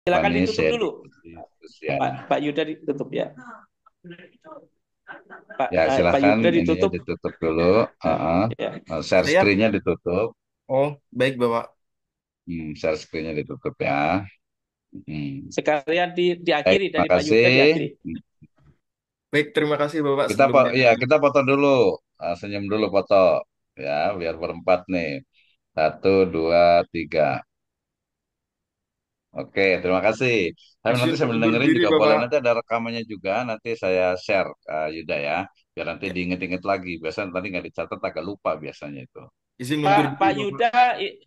Silakan Fani ditutup dulu. Sherly Luciani. Pak Yuda ditutup ya. Ya, Pak silakan Yuda ininya ditutup. ditutup dulu. Ya. Share Saya, screen-nya ditutup. oh, baik Bapak. Share screen-nya ditutup ya. Hmm. Sekalian Baik, diakhiri terima dari Pak Yuda kasih. diakhiri. Baik, terima kasih Bapak Kita sebelumnya. ya kita foto dulu. Senyum dulu foto ya, biar berempat nih. Satu, dua, tiga. Oke, terima kasih. Tapi nanti Izin sambil undur dengerin diri juga boleh. Bapak. Nanti ada rekamannya juga. Nanti saya share ke Yuda ya. Biar nanti Ya, diinget-inget lagi. Biasanya tadi nggak dicatat agak lupa biasanya itu. izin undur Pak diri Pak Bapak. Yuda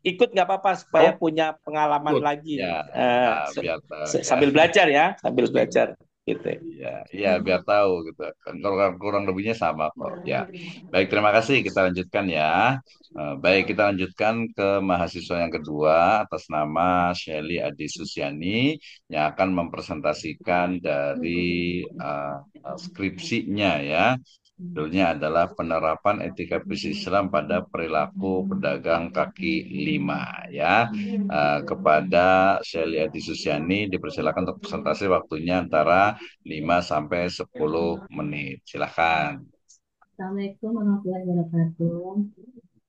ikut nggak apa-apa supaya Oh, punya pengalaman good. lagi Ya, ya, biar tahu ya. sambil belajar ya, sambil belajar gitu. Iya, iya, biar tahu gitu. Kan kurang lebihnya sama kok. Ya, baik. Terima kasih. Kita lanjutkan ya. Baik, kita lanjutkan ke mahasiswa yang kedua atas nama Shelly Adi Susiani yang akan mempresentasikan dari uh, skripsinya ya. Judulnya adalah penerapan etika bisnis Islam pada perilaku pedagang kaki lima ya. Kepada Shelly Adi Susiani dipersilakan untuk presentasi waktunya antara 5 sampai 10 menit. Silakan. Assalamualaikum warahmatullahi wabarakatuh.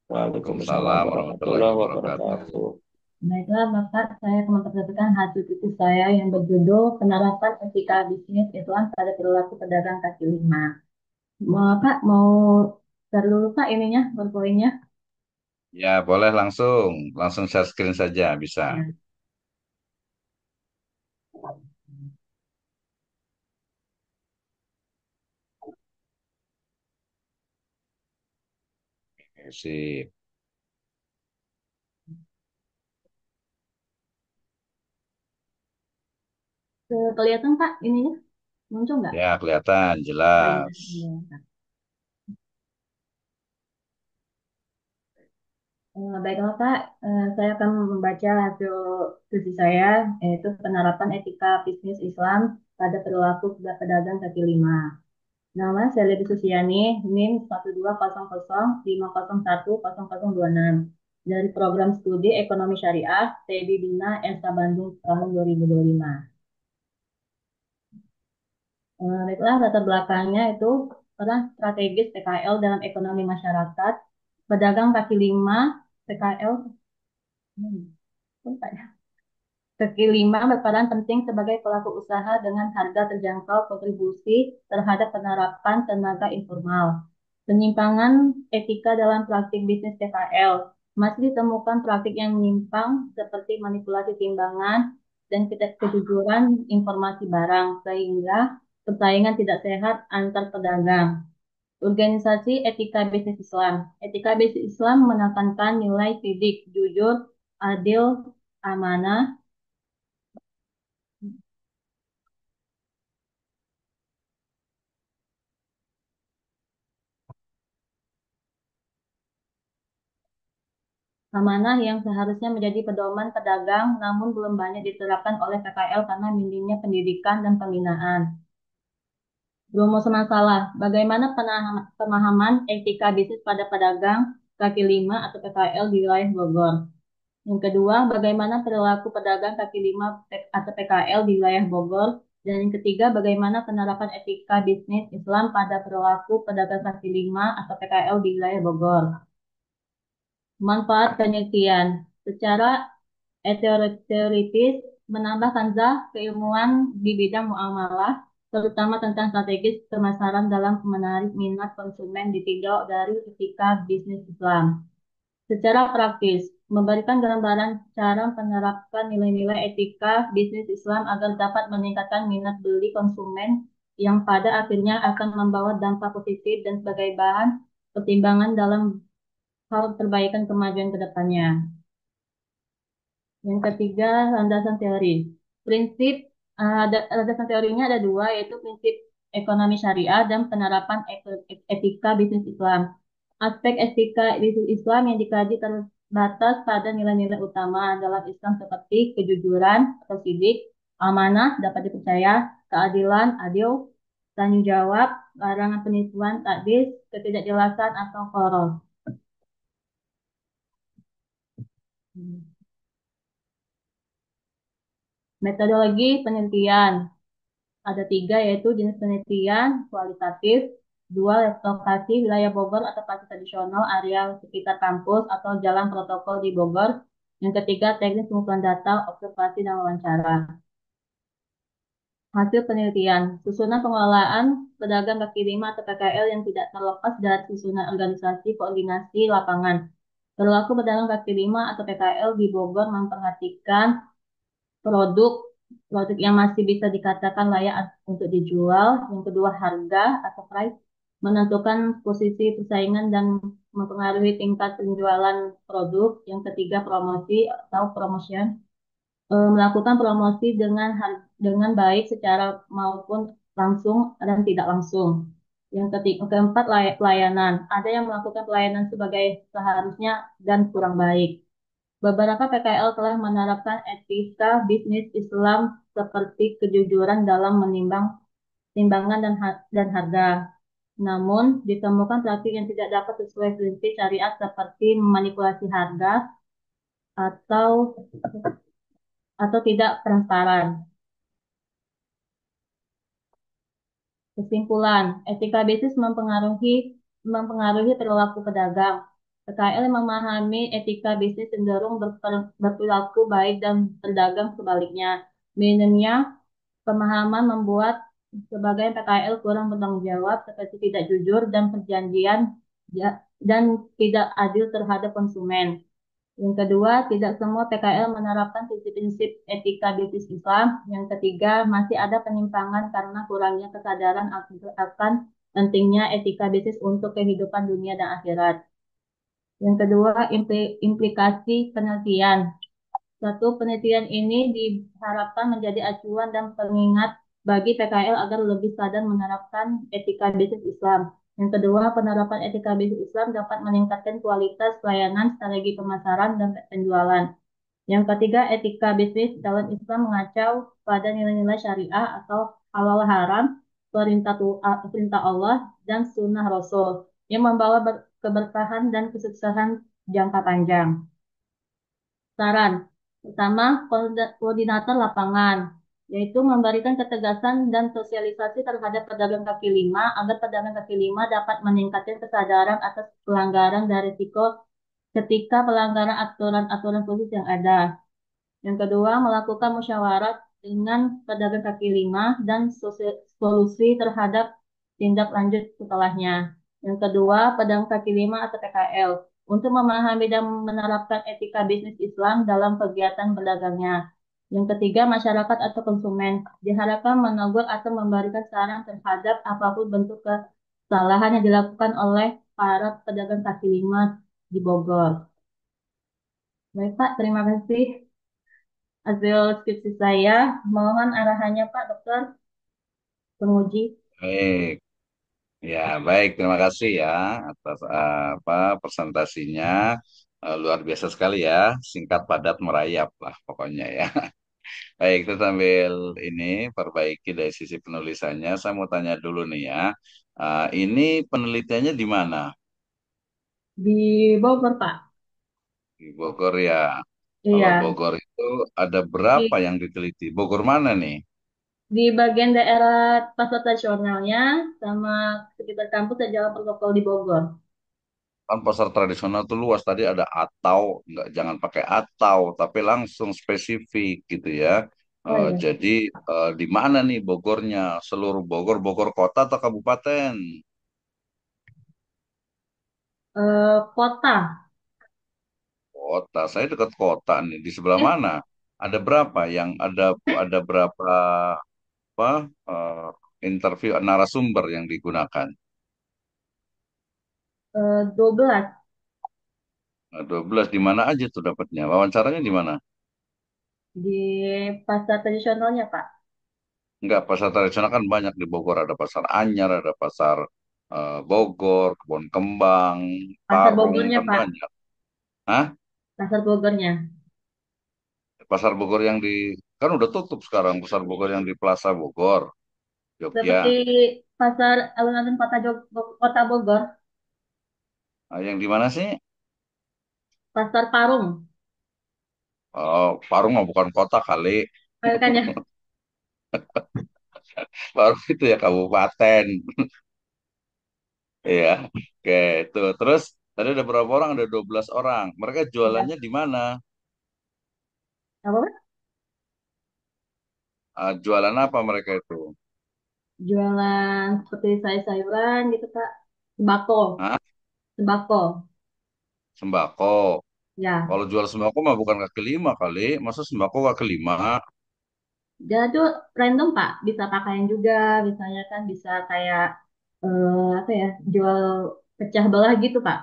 Waalaikumsalam Waalaikumsalam warahmatullahi warahmatullahi wabarakatuh. wabarakatuh. Baiklah, Bapak, saya akan mempresentasikan hasil kritis saya yang berjudul Penerapan Etika Bisnis Islam pada Perilaku Pedagang Kaki Lima. Mau Pak, mau share dulu Pak ininya, PowerPoint-nya? Ya, boleh langsung share screen saja bisa. Ya. Sip. Kelihatan Pak ininya? Muncul nggak? Ya, kelihatan Oh iya. jelas. Iya. Baiklah Pak, saya akan membaca hasil studi saya, yaitu penerapan etika bisnis Islam pada perilaku pedagang kaki lima. Nama saya Lady Susiani, NIM 12005010026 dari program studi Ekonomi Syariah TB Bina Esa Bandung tahun 2025. Baiklah, latar belakangnya itu peran strategis PKL dalam ekonomi masyarakat, pedagang kaki lima, PKL, hmm, bentar ya. Kaki lima berperan penting sebagai pelaku usaha dengan harga terjangkau kontribusi terhadap penerapan tenaga informal. Penyimpangan etika dalam praktik bisnis PKL. Masih ditemukan praktik yang menyimpang seperti manipulasi timbangan dan ketidakjujuran informasi barang sehingga persaingan tidak sehat antar pedagang. Organisasi Etika Bisnis Islam. Etika Bisnis Islam menekankan nilai sidik, jujur, adil, amanah, amanah yang seharusnya menjadi pedoman pedagang namun belum banyak diterapkan oleh PKL karena minimnya pendidikan dan pembinaan. Rumus masalah, bagaimana pemahaman etika bisnis pada pedagang kaki lima atau PKL di wilayah Bogor? Yang kedua, bagaimana perilaku pedagang kaki lima atau PKL di wilayah Bogor? Dan yang ketiga, bagaimana penerapan etika bisnis Islam pada perilaku pedagang kaki lima atau PKL di wilayah Bogor? Manfaat penelitian. Secara teoritis menambah kanzah keilmuan di bidang muamalah, terutama tentang strategis pemasaran dalam menarik minat konsumen ditinjau dari etika bisnis Islam. Secara praktis, memberikan gambaran cara menerapkan nilai-nilai etika bisnis Islam agar dapat meningkatkan minat beli konsumen yang pada akhirnya akan membawa dampak positif dan sebagai bahan pertimbangan dalam hal perbaikan kemajuan ke depannya. Yang ketiga, landasan teori. Prinsip landasan teorinya ada dua, yaitu prinsip ekonomi syariah dan penerapan etika bisnis Islam. Aspek etika bisnis Islam yang dikaji terbatas pada nilai-nilai utama dalam Islam seperti kejujuran atau sidik, amanah dapat dipercaya, keadilan adil, tanggung jawab, larangan penipuan, takdis, ketidakjelasan atau koros. Metodologi penelitian ada tiga, yaitu jenis penelitian kualitatif, dua lokasi wilayah Bogor atau pasar tradisional, area sekitar kampus atau jalan protokol di Bogor. Yang ketiga, teknis pengumpulan data, observasi, dan wawancara. Hasil penelitian, susunan pengelolaan pedagang kaki lima atau PKL yang tidak terlepas dari susunan organisasi koordinasi lapangan. Perilaku pedagang kaki lima atau PKL di Bogor memperhatikan produk produk yang masih bisa dikatakan layak untuk dijual. Yang kedua, harga atau price, menentukan posisi persaingan dan mempengaruhi tingkat penjualan produk. Yang ketiga, promosi atau promotion, melakukan promosi dengan baik secara maupun langsung dan tidak langsung. Yang ketiga, keempat, pelayanan. Ada yang melakukan pelayanan sebagai seharusnya dan kurang baik. Beberapa PKL telah menerapkan etika bisnis Islam seperti kejujuran dalam menimbang timbangan dan harga. Namun, ditemukan praktik yang tidak dapat sesuai prinsip syariat seperti memanipulasi harga atau tidak transparan. Kesimpulan, etika bisnis mempengaruhi perilaku pedagang. PKL yang memahami etika bisnis cenderung berperilaku baik dan pedagang sebaliknya. Minimnya pemahaman membuat sebagian PKL kurang bertanggung jawab, seperti tidak jujur dan perjanjian dan tidak adil terhadap konsumen. Yang kedua, tidak semua PKL menerapkan prinsip-prinsip etika bisnis Islam. Yang ketiga, masih ada penyimpangan karena kurangnya kesadaran akan pentingnya etika bisnis untuk kehidupan dunia dan akhirat. Yang kedua, implikasi penelitian. Satu, penelitian ini diharapkan menjadi acuan dan pengingat bagi PKL agar lebih sadar menerapkan etika bisnis Islam. Yang kedua, penerapan etika bisnis Islam dapat meningkatkan kualitas pelayanan, strategi pemasaran, dan penjualan. Yang ketiga, etika bisnis dalam Islam mengacau pada nilai-nilai syariah atau halal haram, perintah Allah, dan sunnah Rasul yang membawa keberkahan dan kesuksesan jangka panjang. Saran pertama, koordinator lapangan, yaitu memberikan ketegasan dan sosialisasi terhadap pedagang kaki lima agar pedagang kaki lima dapat meningkatkan kesadaran atas pelanggaran dan risiko ketika pelanggaran aturan-aturan khusus yang ada. Yang kedua, melakukan musyawarah dengan pedagang kaki lima dan solusi terhadap tindak lanjut setelahnya. Yang kedua, pedagang kaki lima atau PKL untuk memahami dan menerapkan etika bisnis Islam dalam kegiatan berdagangnya. Yang ketiga, masyarakat atau konsumen diharapkan menegur atau memberikan saran terhadap apapun bentuk kesalahan yang dilakukan oleh para pedagang kaki lima di Bogor. Baik Pak, terima kasih hasil skripsi saya. Mohon arahannya Pak Dokter penguji. Baik, ya baik. Terima kasih ya atas apa presentasinya. Luar biasa sekali ya, singkat padat merayap lah pokoknya ya. Baik, kita sambil ini perbaiki dari sisi penulisannya. Saya mau tanya dulu nih ya. Ini penelitiannya di mana? Di Bogor Pak. Di Bogor ya. Kalau Iya, Bogor itu ada berapa di, yang diteliti? Bogor mana nih? di bagian daerah pasar tradisionalnya sama sekitar kampus dan jalan protokol di Bogor. Kan pasar tradisional tuh luas. Tadi ada atau, nggak jangan pakai atau, tapi langsung spesifik gitu ya. Oh iya, Jadi di mana nih Bogornya? Seluruh Bogor, Bogor kota atau kabupaten? kota. Kota. Saya dekat kota nih. Di sebelah mana? Ada berapa yang ada berapa apa interview narasumber yang digunakan? 12 Nah, 12 di mana aja tuh dapatnya? Wawancaranya di mana? di pasar tradisionalnya Pak. Enggak, pasar tradisional kan banyak di Bogor. Ada pasar Anyar, ada pasar Bogor, Kebon Kembang, Pasar Parung, Bogornya kan Pak. banyak. Hah? Pasar Bogornya. Pasar Bogor yang di, kan udah tutup sekarang, pasar Bogor yang di Plaza Bogor, Jogja. Seperti pasar alun-alun kota Bogor, Nah, yang di mana sih? Pasar Parung. Oh, Parung mah bukan kota kali. Makanya Baru itu ya kabupaten. Iya. Oke, itu. Terus tadi ada berapa orang? Ada 12 orang. Mereka ya. jualannya di mana? Apa Pak? Jualan apa mereka itu? Jualan seperti sayur-sayuran gitu Kak. Sembako, Hah? sembako. Sembako. Ya, Kalau jual sembako mah bukan kaki lima kali. Masa sembako kaki lima? dia tuh random Pak. Bisa pakaian juga, misalnya kan bisa kayak apa ya, jual pecah belah gitu Pak.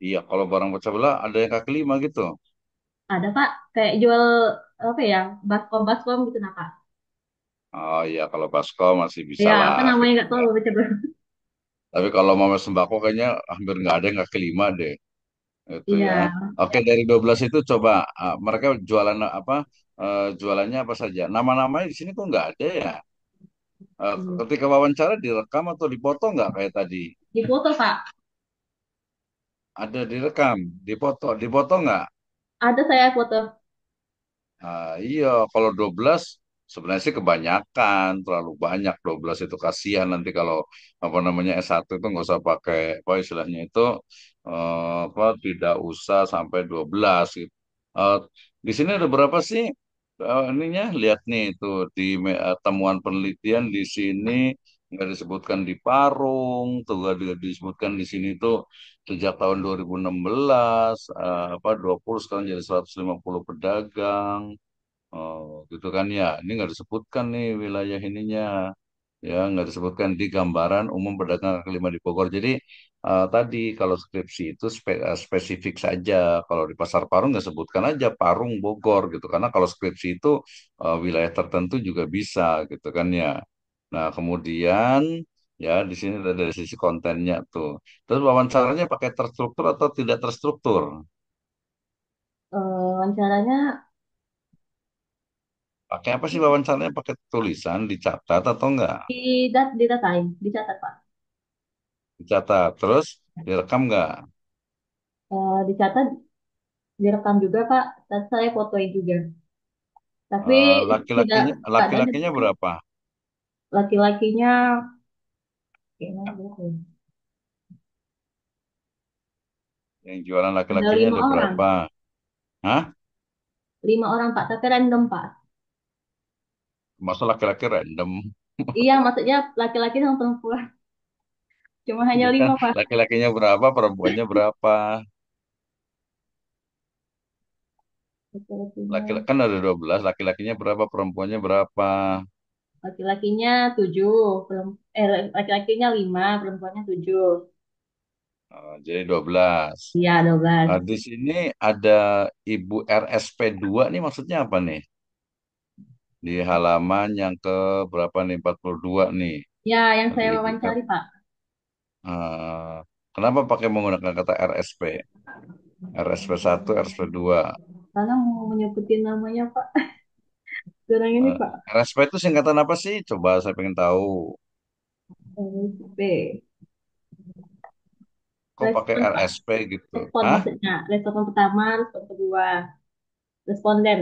Iya, kalau barang pecah belah ada yang kaki lima gitu. Ada Pak, kayak jual apa ya, baskom-baskom gitu nah Pak. Oh iya, kalau Basko masih bisa Ya, lah apa namanya gitu nggak ya. tahu pecah belah. Tapi kalau mau sembako kayaknya hampir nggak ada yang kaki lima deh. Itu ya. Iya. Oke, dari 12 itu coba mereka jualan apa? Jualannya apa saja? Nama-namanya di sini kok nggak ada ya? Hmm. Ketika wawancara direkam atau dipotong nggak kayak tadi? Di foto Pak. Ada direkam, dipotong nggak? Ada saya foto. Iya, kalau 12 sebenarnya sih kebanyakan, terlalu banyak 12 itu kasihan nanti kalau apa namanya S1 itu nggak usah pakai apa istilahnya itu apa tidak usah sampai 12 gitu. Eh, di sini ada berapa sih ininya? Lihat nih itu di temuan penelitian di sini nggak disebutkan di Parung, tuh nggak disebutkan di sini tuh sejak tahun 2016 apa 20 sekarang jadi 150 pedagang. Oh, gitu kan ya. Ini nggak disebutkan nih wilayah ininya, ya nggak disebutkan di gambaran umum pedagang kaki lima di Bogor. Jadi tadi kalau skripsi itu spesifik saja. Kalau di Pasar Parung nggak sebutkan aja Parung Bogor gitu. Karena kalau skripsi itu wilayah tertentu juga bisa gitu kan ya. Nah kemudian ya di sini ada dari sisi kontennya tuh. Terus wawancaranya pakai terstruktur atau tidak terstruktur? Wawancaranya Pakai apa sih wawancaranya? Pakai tulisan, dicatat atau enggak? didatain, dicatat Pak. Dicatat. Terus direkam enggak? Dicatat, direkam juga Pak. Dan saya fotoin juga. Tapi tidak Laki-lakinya, nggak ada laki-lakinya berapa? laki-lakinya kayaknya berapa ya? Yang jualan Ada laki-lakinya lima ada orang, berapa? Hah? 5 orang Pak. Tapi random Pak. Masa laki-laki random? Iya, maksudnya laki-laki sama perempuan. Cuma hanya Iya kan? 5 Pak. Laki-lakinya berapa? Perempuannya berapa? Laki-lakinya, Laki kan ada 12. Laki-lakinya berapa? Perempuannya berapa? laki-lakinya 7, laki-lakinya 5, perempuannya 7. Jadi 12. Iya, 12. Di sini ada Ibu RSP 2 nih maksudnya apa nih? Di halaman yang ke berapa nih? 42 nih. Ya, yang Di saya Ibu wawancari Pak. Eh, kenapa pakai menggunakan kata RSP? RSP 1, RSP 2. Karena mau menyebutin namanya Pak. Sekarang ini Pak. RSP itu singkatan apa sih? Coba saya pengen tahu. RSP. Kok pakai Respon Pak. RSP gitu? Respon Hah? maksudnya. Respon pertama, respon kedua. Responden.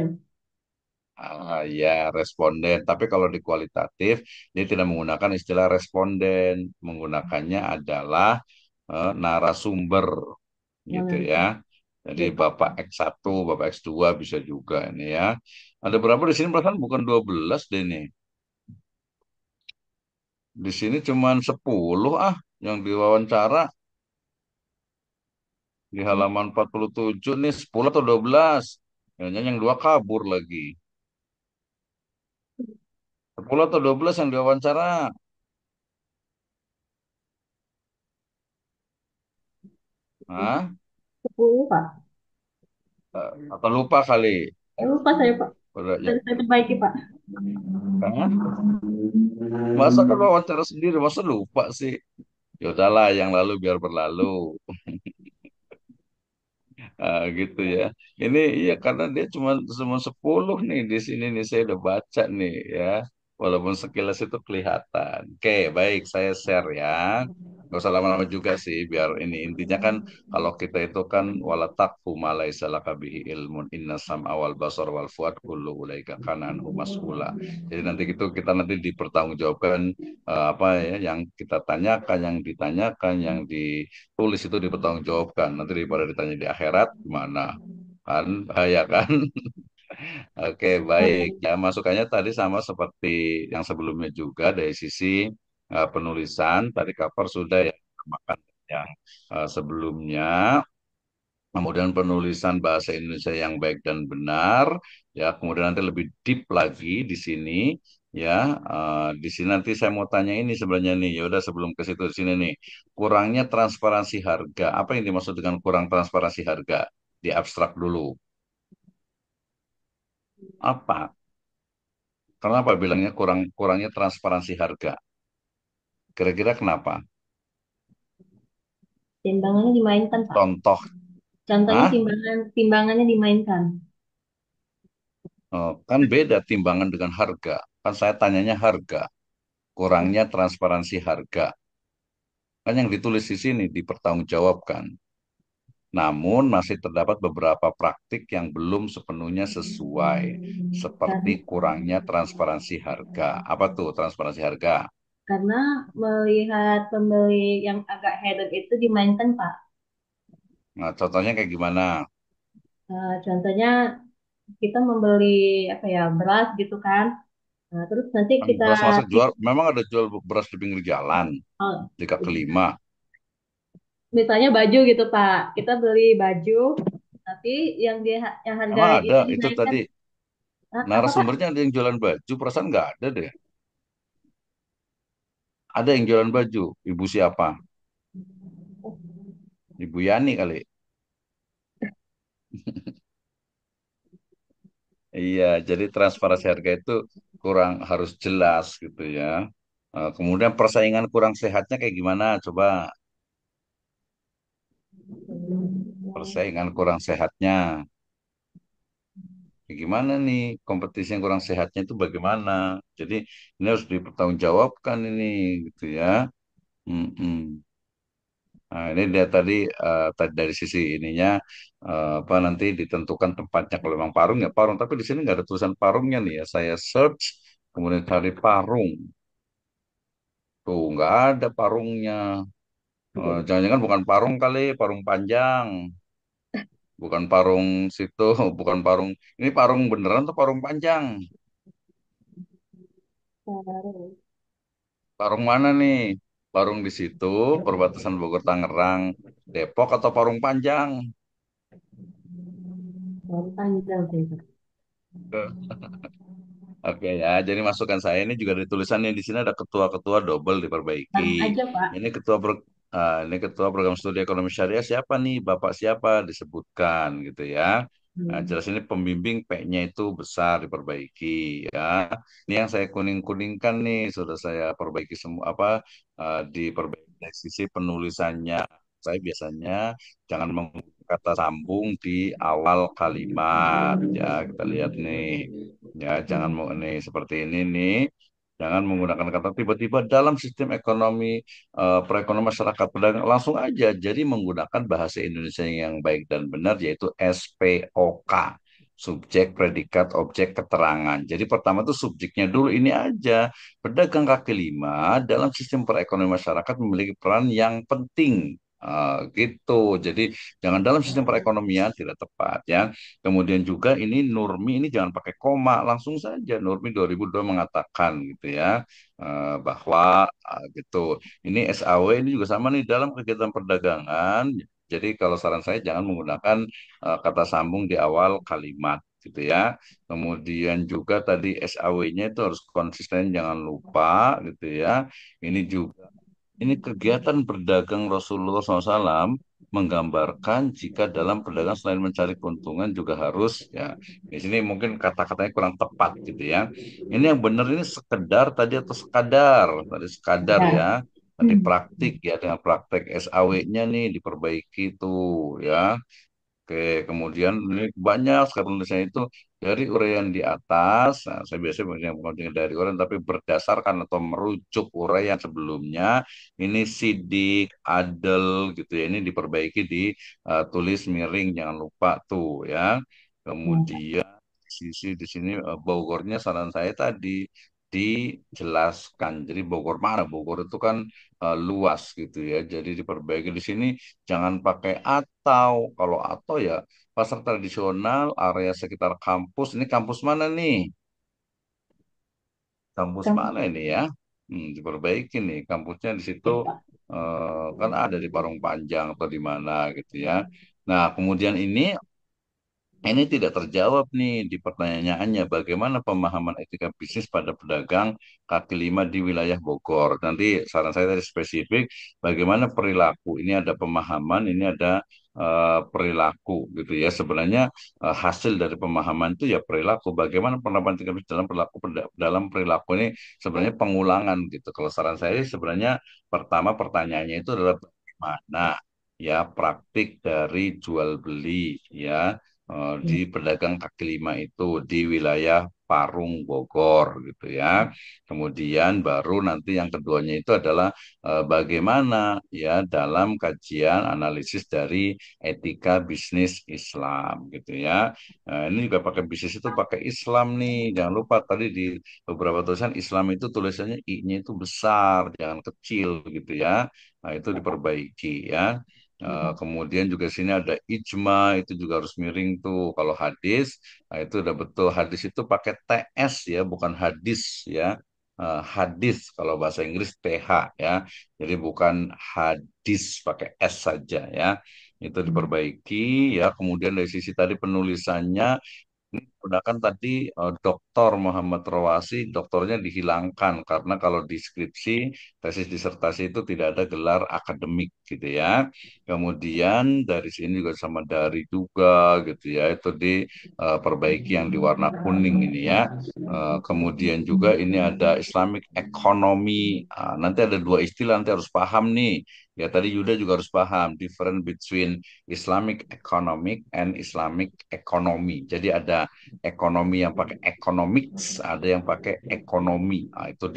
Ya, responden. Tapi kalau di kualitatif, dia tidak menggunakan istilah responden. Menggunakannya adalah narasumber, gitu Yang ya. Jadi ya, Pak. Bapak X1, Bapak X2 bisa juga ini ya. Ada berapa di sini perasaan bukan 12 deh nih. Di sini cuman 10 yang diwawancara di halaman 47 nih 10 atau 12. Yang dua kabur lagi. 10 atau 12 yang diwawancara. 10, Hah? 10 Pak. Atau lupa kali. Lupa saya Pak. Udah, ya. Saya perbaiki Pak. Hah? Masa kan wawancara sendiri, masa lupa sih? Ya udahlah, yang lalu biar berlalu. Gitu ya. Ini iya karena dia cuma 10 nih di sini nih saya udah baca nih ya. Walaupun sekilas itu kelihatan. Oke, baik saya share ya. Gak usah lama-lama juga sih, biar ini intinya kan kalau kita itu kan wala taqfu ma laisa laka bihi ilmun inna sam'a wal basar wal fuad kullu ulaika kana anhu mas'ula. Jadi nanti itu kita nanti dipertanggungjawabkan apa ya yang kita tanyakan, yang ditanyakan, yang ditulis itu dipertanggungjawabkan. Nanti daripada ditanya di akhirat gimana? Kan bahaya kan? Oke, baik. Ya, masukannya tadi sama seperti yang sebelumnya juga dari sisi penulisan. Tadi cover sudah ya, makan yang sebelumnya. Kemudian penulisan bahasa Indonesia yang baik dan benar. Ya, kemudian nanti lebih deep lagi di sini. Ya, di sini nanti saya mau tanya ini sebenarnya nih. Ya udah sebelum ke situ di sini nih. Kurangnya transparansi harga. Apa yang dimaksud dengan kurang transparansi harga? Di abstrak dulu. Apa? Kenapa bilangnya kurangnya transparansi harga? Kira-kira kenapa? Timbangannya dimainkan, Pak. Contoh, Contohnya ah, timbangannya dimainkan. kan beda timbangan dengan harga. Kan saya tanyanya harga, kurangnya transparansi harga. Kan yang ditulis di sini dipertanggungjawabkan. Namun masih terdapat beberapa praktik yang belum sepenuhnya sesuai, seperti Karena, kurangnya transparansi harga. Apa tuh transparansi harga? karena melihat pembeli yang agak hedon itu dimainkan, Pak. Nah, contohnya kayak gimana? Contohnya kita membeli apa ya beras gitu kan. Nah, terus nanti Kan kita beras masa jual, memang ada jual beras di pinggir jalan, oh, di kaki lima. misalnya baju gitu Pak. Kita beli baju, tapi yang harga Emang ada itu itu dinaikkan. tadi Apa Pak? narasumbernya ada yang jualan baju, perasaan nggak ada deh. Ada yang jualan baju, ibu siapa? Ibu Yani kali. Iya, jadi transparansi harga itu kurang harus jelas gitu ya. Kemudian persaingan kurang sehatnya kayak gimana? Coba persaingan kurang sehatnya. Kayak gimana nih kompetisi yang kurang sehatnya itu bagaimana? Jadi ini harus dipertanggungjawabkan ini gitu ya. Mm-mm. Nah, ini dia tadi tadi dari sisi ininya apa nanti ditentukan tempatnya kalau memang parung ya parung tapi di sini nggak ada tulisan parungnya nih ya saya search kemudian cari parung tuh nggak ada parungnya. Jangan-jangan bukan parung kali parung panjang bukan parung situ bukan parung ini parung beneran tuh parung panjang parung mana nih parung di situ perbatasan Bogor Tangerang Depok atau parung panjang. Baru panjang sih Pak. Oke ya, jadi masukan saya ini juga ada tulisannya di sini ada ketua-ketua double diperbaiki. Harus aja Pak. Ini ini ketua program studi ekonomi syariah siapa nih? Bapak siapa disebutkan gitu ya. Nah, Hmm. jelas ini pembimbing P-nya itu besar diperbaiki ya. Ini yang saya kuning-kuningkan nih sudah saya perbaiki semua diperbaiki dari sisi penulisannya. Saya biasanya jangan menggunakan kata sambung di awal kalimat ya. Kita lihat nih. Ya, jangan mau nih seperti ini nih. Jangan menggunakan kata tiba-tiba dalam sistem ekonomi perekonomian masyarakat pedagang langsung aja. Jadi menggunakan bahasa Indonesia yang baik dan benar yaitu SPOK. Subjek, predikat, objek, keterangan. Jadi pertama itu subjeknya dulu ini aja. Pedagang kaki lima dalam sistem perekonomian masyarakat memiliki peran yang penting. Gitu. Jadi jangan dalam sistem perekonomian tidak tepat ya. Kemudian juga ini Nurmi ini jangan pakai koma, langsung saja Nurmi 2002 mengatakan gitu ya bahwa gitu. Ini SAW ini juga sama nih dalam kegiatan perdagangan. Jadi kalau saran saya jangan menggunakan kata sambung di awal kalimat gitu ya. Kemudian juga tadi SAW-nya itu harus konsisten jangan lupa gitu ya. Ini juga ini kegiatan berdagang Rasulullah SAW menggambarkan jika dalam perdagangan selain mencari keuntungan juga harus ya di sini mungkin kata-katanya kurang tepat gitu ya. Ini yang benar ini sekedar tadi atau sekadar tadi sekadar ya Ya. tadi praktik ya dengan praktek SAW-nya nih diperbaiki tuh ya. Oke, kemudian ini banyak sekali penulisannya itu dari uraian di atas, nah, saya biasanya mengenai dari uraian, tapi berdasarkan atau merujuk uraian sebelumnya, ini sidik, adel, gitu ya, ini diperbaiki di tulis miring, jangan lupa tuh ya. Kemudian sisi di sini Bogornya saran saya tadi dijelaskan. Jadi Bogor mana? Bogor itu kan luas gitu ya. Jadi diperbaiki di sini jangan pakai atau. Kalau atau ya pasar tradisional, area sekitar kampus. Ini kampus mana nih? Kampus Kan, mana ini ya? Diperbaiki nih. Kampusnya di situ kan ada di Parung Panjang atau di mana gitu ya. Nah, kemudian ini tidak terjawab nih di pertanyaannya bagaimana pemahaman etika bisnis pada pedagang kaki lima di wilayah Bogor. Nanti saran saya tadi spesifik bagaimana perilaku. Ini ada pemahaman, ini ada perilaku gitu ya. Sebenarnya hasil dari pemahaman itu ya perilaku. Bagaimana penerapan etika bisnis dalam perilaku ini sebenarnya pengulangan gitu. Kalau saran saya sebenarnya pertama pertanyaannya itu adalah bagaimana ya praktik dari jual beli ya di pedagang kaki lima itu di wilayah Parung Bogor gitu ya. Kemudian baru nanti yang keduanya itu adalah bagaimana ya dalam kajian analisis dari etika bisnis Islam gitu ya. Nah, ini juga pakai bisnis itu pakai Islam nih. Jangan lupa tadi di beberapa tulisan Islam itu tulisannya I-nya itu besar, jangan kecil gitu ya. Nah, itu diperbaiki ya. Kemudian juga sini ada ijma itu juga harus miring tuh kalau hadis. Nah, itu udah betul hadis itu pakai TS ya bukan hadis ya. Hadis kalau bahasa Inggris TH ya. Jadi bukan hadis pakai S saja ya. Itu diperbaiki ya. Kemudian dari sisi tadi penulisannya ini menggunakan tadi Dr. Muhammad Rawasi, doktornya dihilangkan karena kalau di skripsi, tesis disertasi itu tidak ada gelar akademik gitu ya. Kemudian dari sini juga sama dari juga gitu ya, itu diperbaiki yang di warna kuning ini ya. Kemudian juga ini ada Islamic Economy. Ah, nanti ada dua istilah, nanti harus paham nih. Ya tadi Yuda juga harus paham different between Islamic economic and Islamic economy. Jadi ada ekonomi yang pakai economics, ada yang pakai ekonomi. Nah, itu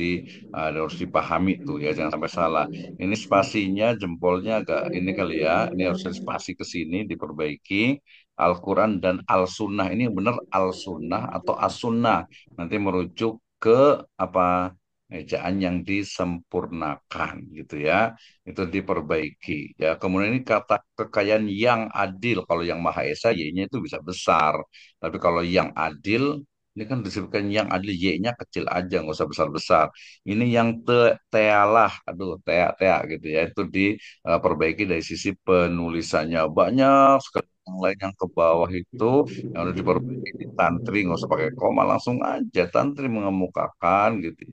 harus dipahami tuh ya, jangan sampai salah. Ini spasinya jempolnya agak ini kali ya, ini harus ada spasi ke sini diperbaiki. Al-Quran dan Al-Sunnah ini benar Al-Sunnah atau As-Sunnah nanti merujuk ke apa ejaan yang disempurnakan gitu ya itu diperbaiki ya kemudian ini kata kekayaan yang adil kalau yang Maha Esa Y-nya itu bisa besar tapi kalau yang adil ini kan disebutkan yang adil Y-nya kecil aja nggak usah besar-besar ini yang tealah aduh tea gitu ya itu diperbaiki dari sisi penulisannya banyak sekali yang lain yang ke bawah itu yang udah diperbaiki di tantri nggak usah pakai koma langsung aja tantri mengemukakan gitu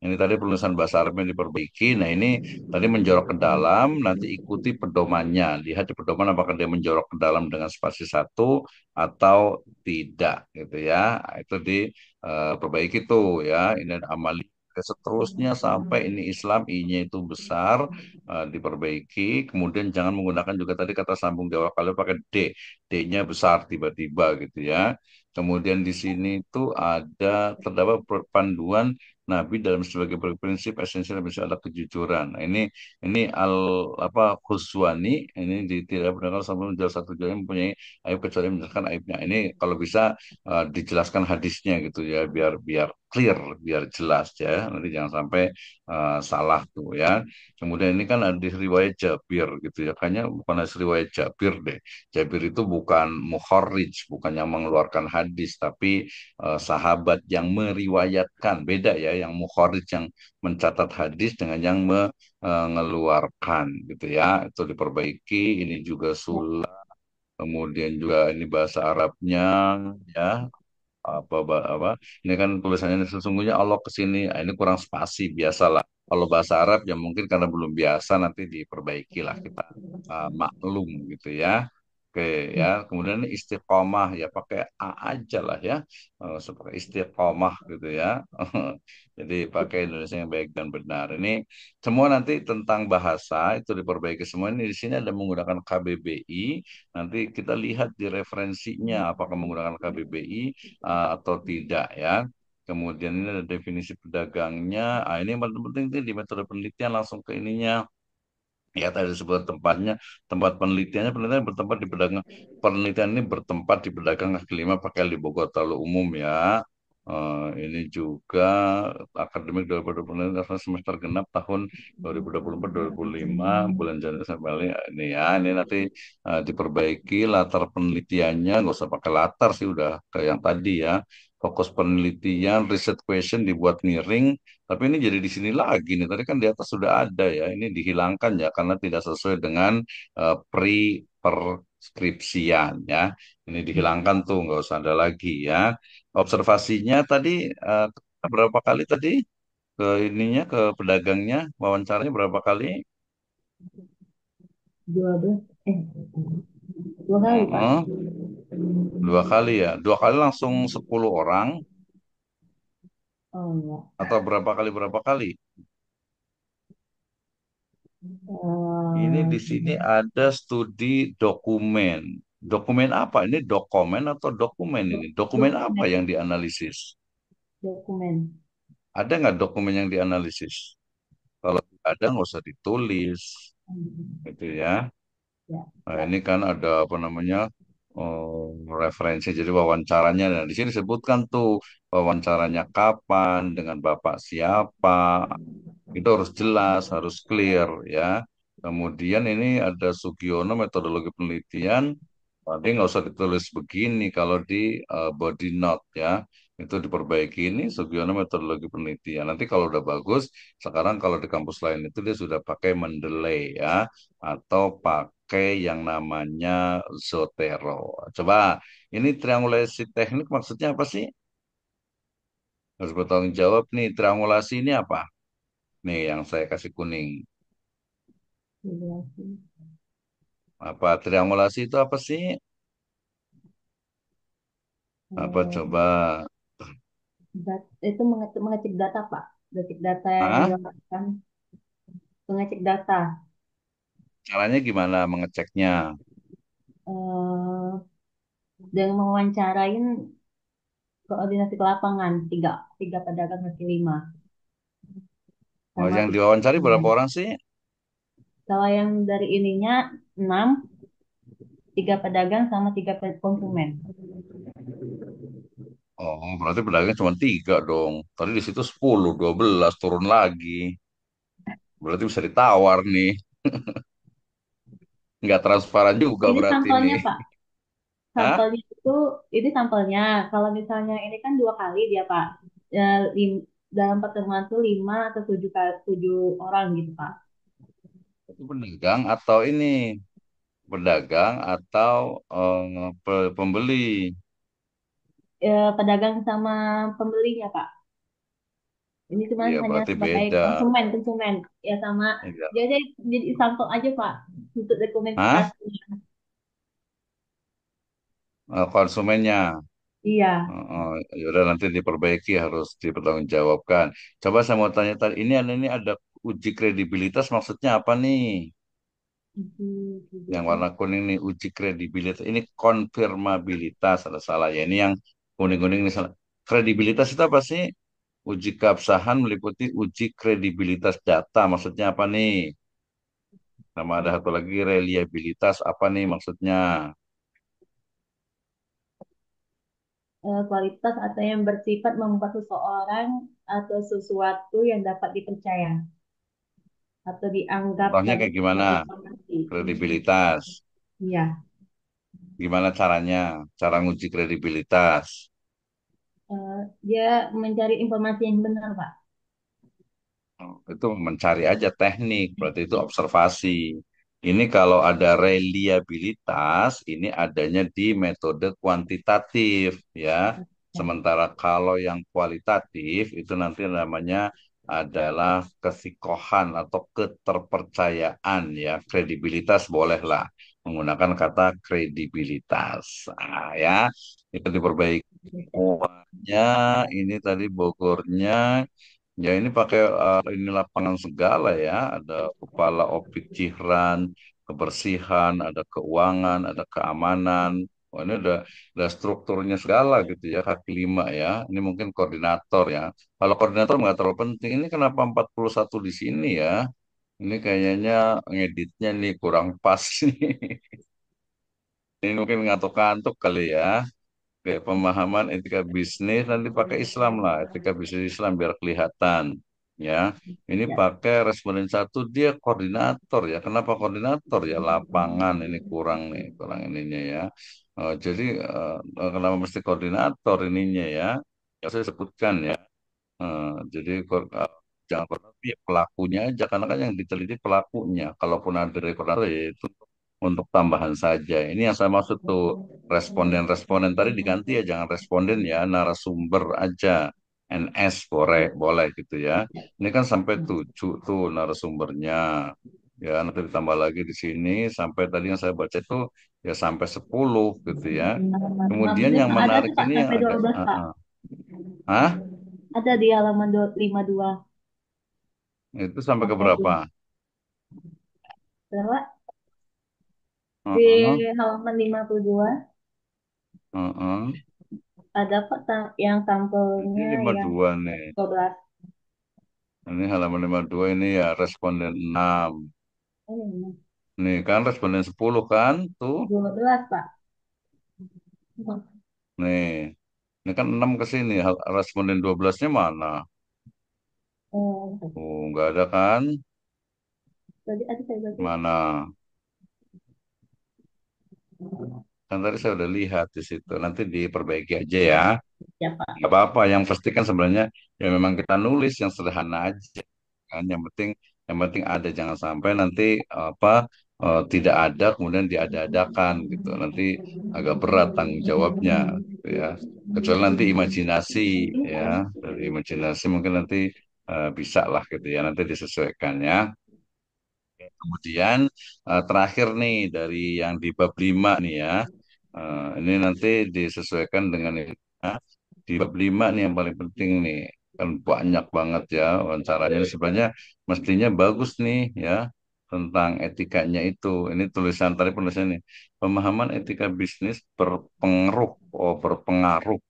ini tadi penulisan bahasa Arabnya diperbaiki. Nah, ini tadi menjorok ke dalam, nanti ikuti pedomannya. Lihat di pedoman apakah dia menjorok ke dalam dengan spasi satu atau tidak, gitu ya. Nah, itu diperbaiki tuh ya. Ini ada amali seterusnya sampai ini Islam I-nya itu besar diperbaiki. Kemudian jangan menggunakan juga tadi kata sambung Jawa kalau pakai D, D-nya besar tiba-tiba gitu ya. Kemudian di sini tuh ada terdapat panduan Nabi dalam sebagai prinsip esensial bisa ada kejujuran. Nah, ini apa Khuswani ini tidak benar sama menjual satu jual yang mempunyai aib kecuali menjelaskan aibnya. Ini kalau bisa dijelaskan hadisnya gitu ya biar biar clear, biar jelas ya. Nanti jangan sampai salah tuh ya. Kemudian ini kan ada di riwayat Jabir gitu ya. Kayaknya bukan hadis riwayat Jabir deh. Jabir itu bukan mukharrij, bukan yang mengeluarkan hadis, tapi sahabat yang meriwayatkan beda ya yang mukharij yang mencatat hadis dengan yang mengeluarkan gitu ya itu diperbaiki ini juga kemudian juga ini bahasa Arabnya ya apa ini kan tulisannya sesungguhnya Allah ke sini ah, ini kurang spasi biasalah kalau bahasa Arab ya mungkin karena belum biasa nanti diperbaiki lah kita maklum gitu ya Oke ya, kemudian ini istiqomah ya pakai A aja lah ya, seperti istiqomah gitu ya. Jadi pakai Indonesia yang baik dan benar. Ini semua nanti tentang bahasa itu diperbaiki semua. Ini di sini ada menggunakan KBBI. Nanti kita lihat di referensinya apakah menggunakan KBBI atau tidak ya. Kemudian ini ada definisi pedagangnya. Ini yang paling penting nih, di metode penelitian langsung ke ininya. Ya tadi disebut tempatnya, tempat penelitian bertempat di pedagang. Penelitian ini bertempat di pedagang kaki lima pakai di Bogor terlalu umum ya. Ini juga akademik 2020 semester genap tahun 2024-2025 bulan Januari sampai ini ya. Ini nanti diperbaiki latar penelitiannya, nggak usah pakai latar sih udah kayak yang tadi ya. Fokus penelitian, riset question dibuat miring, tapi ini jadi di sini lagi nih. Tadi kan di atas sudah ada ya. Ini dihilangkan ya karena tidak sesuai dengan preskripsian ya. Ini dihilangkan tuh nggak usah ada lagi ya. Observasinya tadi eh, berapa kali tadi ke ininya ke pedagangnya wawancaranya berapa kali? 12, 2 kali, Pak. Heeh, dua kali ya. Dua kali langsung 10 orang Oh, enggak. atau berapa kali? Ini di sini ada studi dokumen. Dokumen apa? Ini dokumen atau dokumen ini? Dokumen apa Dokumen, yang dianalisis? dokumen. Ada nggak dokumen yang dianalisis? Kalau tidak ada nggak usah ditulis, gitu ya. Ya. Nah, ini kan ada apa namanya referensi, jadi wawancaranya. Nah, di sini disebutkan tuh wawancaranya kapan, dengan bapak siapa, itu harus jelas, harus clear ya. Kemudian ini ada Sugiono metodologi penelitian. Tadi nggak usah ditulis begini kalau di body note ya. Itu diperbaiki ini Sugiono metodologi penelitian. Nanti kalau udah bagus, sekarang kalau di kampus lain itu dia sudah pakai Mendeley ya, atau pakai yang namanya Zotero. Coba ini triangulasi teknik maksudnya apa sih? Harus bertanggung jawab nih. Triangulasi ini apa? Nih yang saya kasih kuning. Regulasi. Apa triangulasi itu apa sih? Apa Eh, coba? itu mengecek data, Pak. Mengecek data yang Hah? dilakukan. Mengecek data. Caranya gimana mengeceknya? Eh, dengan mewawancarain koordinasi ke lapangan, tiga pedagang kaki lima. Oh, Sama yang tiga diwawancari berapa konsumen. orang sih? Kalau yang dari ininya 6, 3 pedagang sama 3 konsumen. Oh, berarti pedagangnya cuma tiga dong. Tadi di situ 10, 12 turun lagi. Berarti bisa ditawar nih. Nggak transparan juga Ini berarti sampelnya, nih. Pak. Hah? Sampelnya itu, ini sampelnya. Kalau misalnya ini kan 2 kali dia, Pak. Dalam pertemuan tuh 5 atau 7 orang gitu, Pak. Itu pedagang atau ini? Pedagang atau pembeli? Pedagang sama pembelinya, Pak. Ini cuma Iya, hanya berarti sebagai beda. konsumen ya sama. Iya. Jadi sampel aja, Pak, untuk Hah? dokumentasi. Konsumennya. Iya. Ya udah nanti diperbaiki harus dipertanggungjawabkan. Coba saya mau tanya tadi ini ada uji kredibilitas maksudnya apa nih? Yang warna kuning nih uji kredibilitas. Ini konfirmabilitas ada salah ya. Ini yang kuning-kuning ini salah. Kredibilitas itu apa sih? Uji keabsahan meliputi uji kredibilitas data. Maksudnya apa nih? Sama ada satu lagi reliabilitas apa nih maksudnya? Kualitas atau yang bersifat membuat seseorang atau sesuatu yang dapat dipercaya atau dianggap Contohnya dapat kayak gimana? informasi. Kredibilitas. Iya. Gimana caranya? Cara nguji kredibilitas. Dia mencari informasi yang benar, Pak. Oh, itu mencari aja teknik, berarti itu observasi. Ini kalau ada reliabilitas, ini adanya di metode kuantitatif, ya. Sementara kalau yang kualitatif, itu nanti namanya adalah kesikohan atau keterpercayaan, ya. Kredibilitas bolehlah. menggunakan kata kredibilitas. Ah, ya, itu diperbaiki. Semuanya ini tadi Bogornya, ya ini pakai ini lapangan segala ya. Ada kepala Opik Cihran, kebersihan, ada keuangan, ada keamanan. Wah, ini udah strukturnya segala gitu ya, kaki lima ya. Ini mungkin koordinator ya. Kalau koordinator nggak terlalu penting. Ini kenapa 41 di sini ya? Ini kayaknya ngeditnya nih kurang pas nih. Ini mungkin ngantuk-ngantuk kali ya. Kayak pemahaman etika bisnis nanti pakai Islam lah, etika bisnis Islam biar kelihatan. Ya, ini Ya. pakai responden satu dia koordinator ya. Kenapa koordinator ya? Lapangan ini kurang nih, kurang ininya ya. Jadi kenapa mesti koordinator ininya ya? Ya saya sebutkan ya. Jadi jangan koordinator ya pelakunya aja karena kan yang diteliti pelakunya. Kalaupun ada koordinator ya itu untuk tambahan saja. Ini yang saya maksud tuh responden-responden tadi diganti ya, jangan responden ya, narasumber aja. NS boleh, boleh gitu ya. Ini kan sampai 7 tuh narasumbernya. Ya, nanti ditambah lagi di sini sampai tadi yang saya baca itu ya sampai 10 gitu ya. Halaman Kemudian 15 yang ada menarik tuh Pak ini yang sampai agak 12 Pak. Hah? Ada di halaman 52. Itu sampai ke Sampai berapa? berapa? Di Heeh, halaman 52 heeh. ada kok yang Ini sampelnya yang 52 nih. 12. Ini halaman 52 ini ya responden 6. Oh, ini Nih kan responden 10 kan tuh. 12 Pak. Nih, ini kan 6 ke sini. Responden 12-nya mana? Oh, Oh, nggak ada kan? tadi ada saya baca. Mana? Kan tadi saya udah lihat di situ. Nanti diperbaiki aja ya. Ya Pak. Nggak apa-apa. Yang pasti kan sebenarnya ya memang kita nulis yang sederhana aja. Kan yang penting ada. Jangan sampai nanti apa tidak ada kemudian diada-adakan gitu. Nanti agak berat tanggung jawabnya gitu ya. Kecuali nanti imajinasi ya. Dari imajinasi mungkin nanti bisa lah gitu ya. Nanti disesuaikan ya. Kemudian terakhir nih dari yang di bab 5 nih ya. Ini nanti disesuaikan dengan ini. Ya. Di bab 5 nih yang paling penting nih. Kan banyak banget ya wawancaranya. Ini sebenarnya mestinya bagus nih ya tentang etikanya itu. Ini tulisan tadi penulisan nih. Pemahaman etika bisnis berpengaruh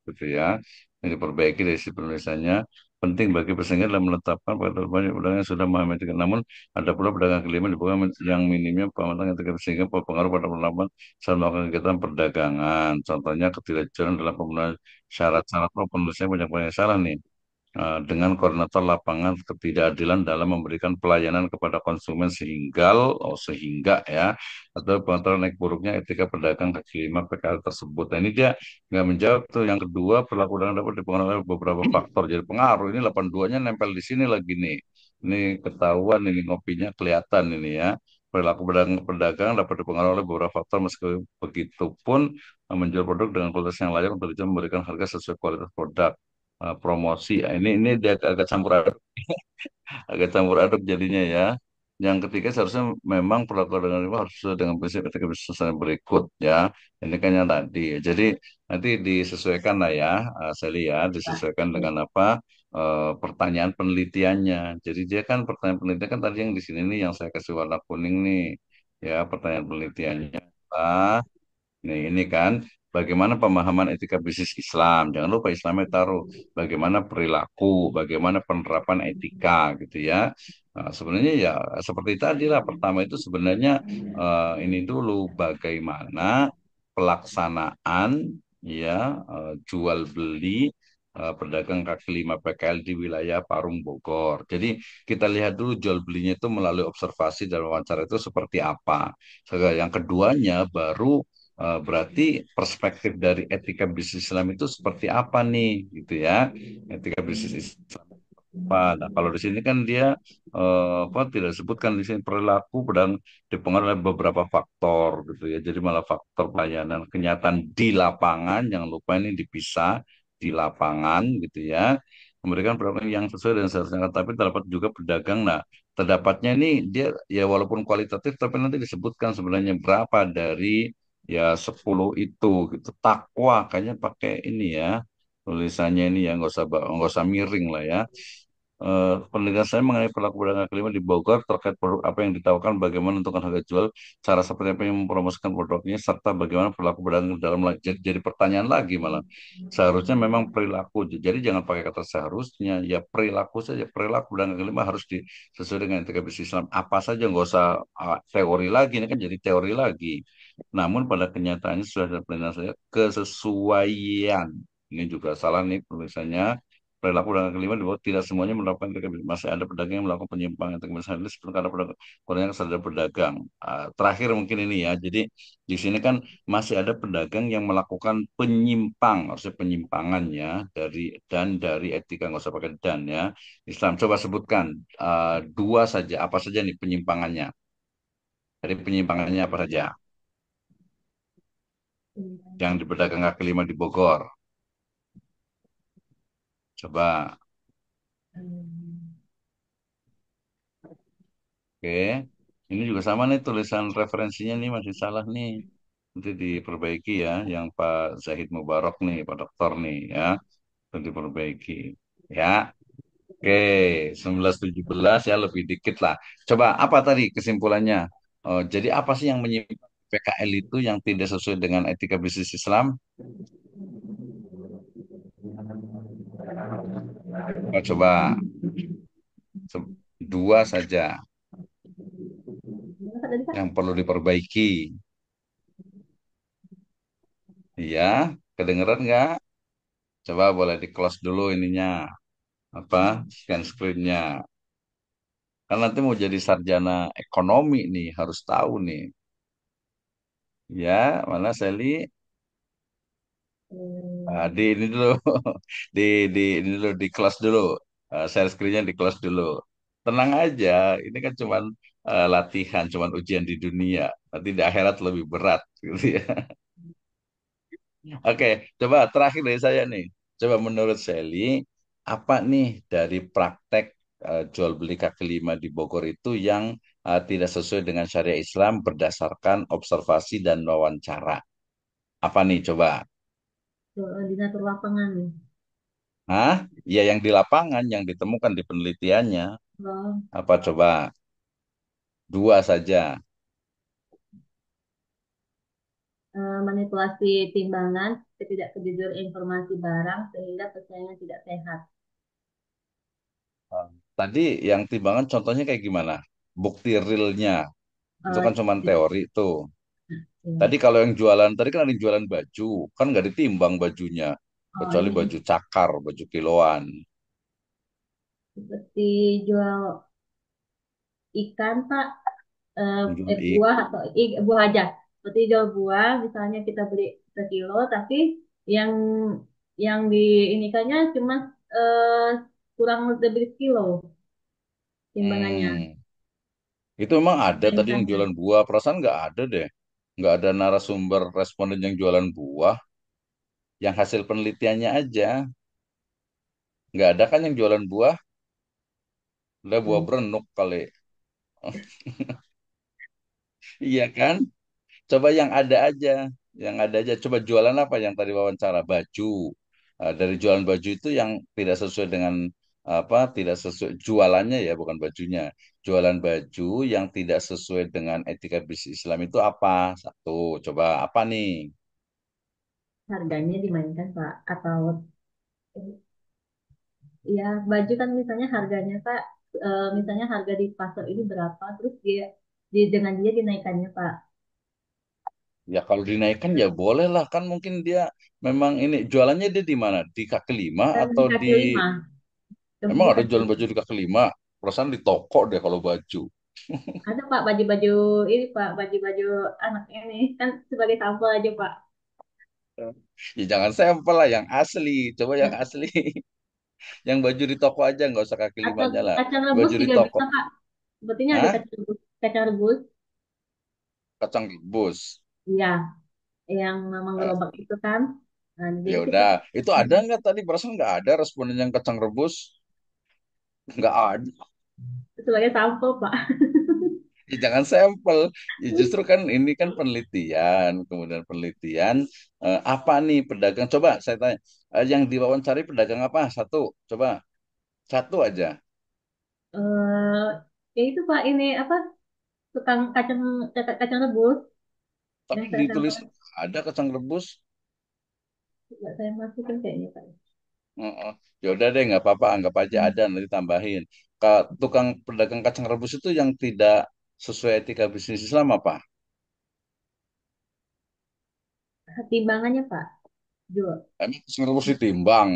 gitu ya. Ini diperbaiki dari si penulisannya. Penting bagi pesaingnya dalam menetapkan pada banyak pedagang yang sudah memahami etika. Namun ada pula pedagang kelima di bawah yang minimnya pemahaman etika sehingga berpengaruh pada penerapan saat melakukan kegiatan perdagangan. Contohnya ketidakjelasan dalam pemenuhan syarat-syarat penulisnya banyak-banyak salah nih. Dengan koordinator lapangan ketidakadilan dalam memberikan pelayanan kepada konsumen sehingga ya atau pengatur naik buruknya etika pedagang kaki lima PKL tersebut. Nah, ini dia nggak menjawab tuh. Yang kedua, perilaku dagang dapat dipengaruhi oleh beberapa faktor. Jadi pengaruh ini 82-nya nempel di sini lagi nih. Ini ketahuan ini ngopinya kelihatan ini ya. Perilaku pedagang dapat dipengaruhi oleh beberapa faktor meski begitu pun menjual produk dengan kualitas yang layak untuk dijual memberikan harga sesuai kualitas produk promosi. Ini dia agak campur aduk, agak campur aduk jadinya ya. Yang ketiga seharusnya memang perlakuan dengan riba harus sesuai dengan prinsip etika bisnis yang berikut ya. Ini kan yang tadi. Jadi nanti disesuaikan lah ya, Sally ya, disesuaikan dengan apa pertanyaan penelitiannya. Jadi dia kan pertanyaan penelitian kan tadi yang di sini nih yang saya kasih warna kuning nih ya pertanyaan penelitiannya. Nih, ini kan bagaimana pemahaman etika bisnis Islam. Jangan lupa Islamnya taruh bagaimana perilaku, bagaimana penerapan etika gitu ya. Nah, sebenarnya ya seperti tadi lah. Pertama itu sebenarnya ini dulu bagaimana pelaksanaan ya jual beli pedagang kaki lima PKL di wilayah Parung Bogor. Jadi kita lihat dulu jual belinya itu melalui observasi dan wawancara itu seperti apa. Yang keduanya baru berarti perspektif dari etika bisnis Islam itu seperti apa nih, gitu ya? Etika bisnis Islam apa? Nah, kalau di sini kan dia apa tidak disebutkan di sini perilaku dan dipengaruhi oleh beberapa faktor, gitu ya. Jadi malah faktor pelayanan kenyataan di lapangan, jangan lupa ini dipisah di lapangan, gitu ya. memberikan produk yang sesuai dan seharusnya. Tapi terdapat juga pedagang. Nah, terdapatnya ini dia ya walaupun kualitatif, tapi nanti disebutkan sebenarnya berapa dari ya 10 itu gitu. Takwa kayaknya pakai ini ya tulisannya ini ya nggak usah miring lah ya. Penelitian saya mengenai perilaku pedagang kaki lima di Bogor terkait produk apa yang ditawarkan, bagaimana menentukan harga jual, cara seperti apa yang mempromosikan produknya, serta bagaimana perilaku pedagang dalam jadi pertanyaan lagi malah. Seharusnya memang perilaku, jadi jangan pakai kata seharusnya, ya perilaku saja, perilaku pedagang kaki lima harus sesuai dengan etika bisnis Islam. Apa saja nggak usah teori lagi, ini kan jadi teori lagi. Namun pada kenyataannya sudah ada penelitian saya kesesuaian. Ini juga salah nih tulisannya. Perilaku pedagang kelima di bawah tidak semuanya menerapkan etika bisnis. Masih ada pedagang yang melakukan penyimpangan etika bisnis ini seperti karena pedagang kurangnya kesadaran pedagang. Terakhir mungkin ini ya. Jadi di sini kan masih ada pedagang yang melakukan maksudnya penyimpangannya dari etika, nggak usah pakai dan ya. Islam. Coba sebutkan dua saja, apa saja nih penyimpangannya? Dari penyimpangannya apa saja? Yang di pedagang kaki lima di Bogor. Coba, oke. Ini juga sama nih tulisan referensinya nih masih salah nih. Nanti diperbaiki ya, yang Pak Zahid Mubarak nih, Pak Dokter nih ya, itu diperbaiki. Ya, oke, 1917 ya lebih dikit lah. Coba apa tadi kesimpulannya? Jadi apa sih yang menyimpan PKL itu yang tidak sesuai dengan etika bisnis Islam? Coba dua saja Apa tadi, Pak? yang perlu diperbaiki. Iya, kedengeran nggak? Coba boleh di close dulu ininya, apa scan screen-nya. Kan nanti mau jadi sarjana ekonomi nih, harus tahu nih. Ya, mana Sally? Di ini dulu, di ini dulu di kelas dulu, share screen-nya di kelas dulu. Tenang aja, ini kan cuman latihan, cuman ujian di dunia. Nanti di akhirat lebih berat, gitu ya. Oke, coba terakhir dari saya nih. Coba menurut Sally, apa nih dari praktek jual beli kaki lima di Bogor itu yang tidak sesuai dengan syariat Islam berdasarkan observasi dan wawancara? Apa nih coba? Koordinator lapangan nih. Hah? Ya yang di lapangan, yang ditemukan di penelitiannya. Oh, Apa coba? Dua saja. manipulasi timbangan, ketidakjujuran informasi barang sehingga persaingan tidak sehat. Tadi yang timbangan contohnya kayak gimana? Bukti realnya. Itu kan Eh, cuma teori tuh. Tadi ya. kalau yang jualan, tadi kan ada yang jualan baju. Kan nggak ditimbang bajunya. Oh, Kecuali ini baju cakar, baju kiloan. seperti jual ikan, Pak, Jual buah atau buah aja. Seperti jual buah, misalnya kita beli sekilo, tapi yang di inikannya cuma eh, kurang lebih sekilo timbangannya. Hmm. Itu emang ada tadi yang Mainkannya. jualan buah. Perasaan nggak ada deh. Nggak ada narasumber responden yang jualan buah. Yang hasil penelitiannya aja. Nggak ada kan yang jualan buah. Udah buah Hmm. berenuk kali. Iya kan? Coba yang ada aja. Yang ada aja. Coba jualan apa yang tadi wawancara? Baju. Dari jualan baju itu yang tidak sesuai dengan apa? Tidak sesuai jualannya ya, bukan bajunya. Jualan baju yang tidak sesuai dengan etika bisnis Islam itu apa? Satu. Coba apa nih? Harganya dimainkan, Pak, atau ya baju kan misalnya harganya, Pak, misalnya harga di pasar ini berapa, terus dia dengan dia dinaikannya, Pak. Ya kalau dinaikkan ya boleh lah kan mungkin dia memang ini jualannya dia di mana? Di kaki lima Dan atau di kaki lima, emang tempatnya ada kaki jualan lima. baju di kaki lima? Perasaan di toko deh kalau baju. Ada, Pak, baju-baju ini, Pak, baju-baju anak ini kan sebagai sampel aja, Pak. Ya jangan sampel lah yang asli. Coba yang asli. Yang baju di toko aja nggak usah kaki Atau limanya lah. kacang rebus Baju di juga toko. bisa, Kak. Sepertinya ada Hah? kacang rebus, Kacang rebus. iya, yang Eh, menggerobak itu kan. Nah, Ya jadi kita udah, itu ada nggak tadi? Perasaan nggak ada responden yang kacang rebus? Nggak ada. sebagai sampel, Pak. Ya, jangan sampel. Ya, justru kan ini kan penelitian, kemudian penelitian apa nih pedagang? Coba saya tanya, yang diwawancari pedagang apa? Satu, coba satu aja. eh Ya itu Pak, ini apa, tukang kacang kacang rebus Tapi yang saya ditulis sampel, ada kacang rebus. nggak saya masukin kayaknya Pak. Heeh. Ya udah deh, nggak apa-apa, anggap aja ada nanti tambahin. Tukang pedagang kacang rebus itu yang tidak sesuai etika bisnis Islam apa? Timbangannya Pak, jual. Emang kacang rebus ditimbang,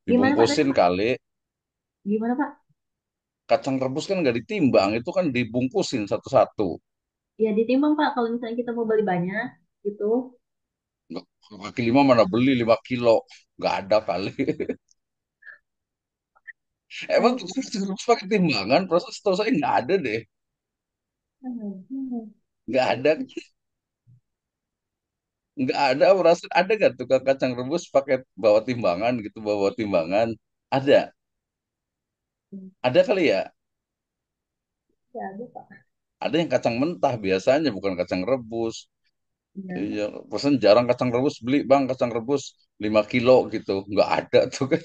Gimana Pak tadi dibungkusin Pak? kali. Gimana Pak? Kacang rebus kan nggak ditimbang, itu kan dibungkusin satu-satu. Ya ditimbang Pak, kalau misalnya kita mau beli banyak, gitu. Nggak, kaki lima mana beli 5 kilo? Nggak ada kali. Emang Oh, tukang kacang rebus pakai timbangan? Proses setahu saya nggak ada deh. Nggak ada. Nggak ada. Proses ada nggak tukang kacang rebus pakai bawa timbangan gitu, bawa timbangan? Ada. Ada kali ya? ya ada Pak. Ada yang kacang mentah biasanya, bukan kacang rebus. Ya, Iya, pesan jarang kacang rebus beli bang kacang rebus 5 kilo gitu, nggak ada tuh kan.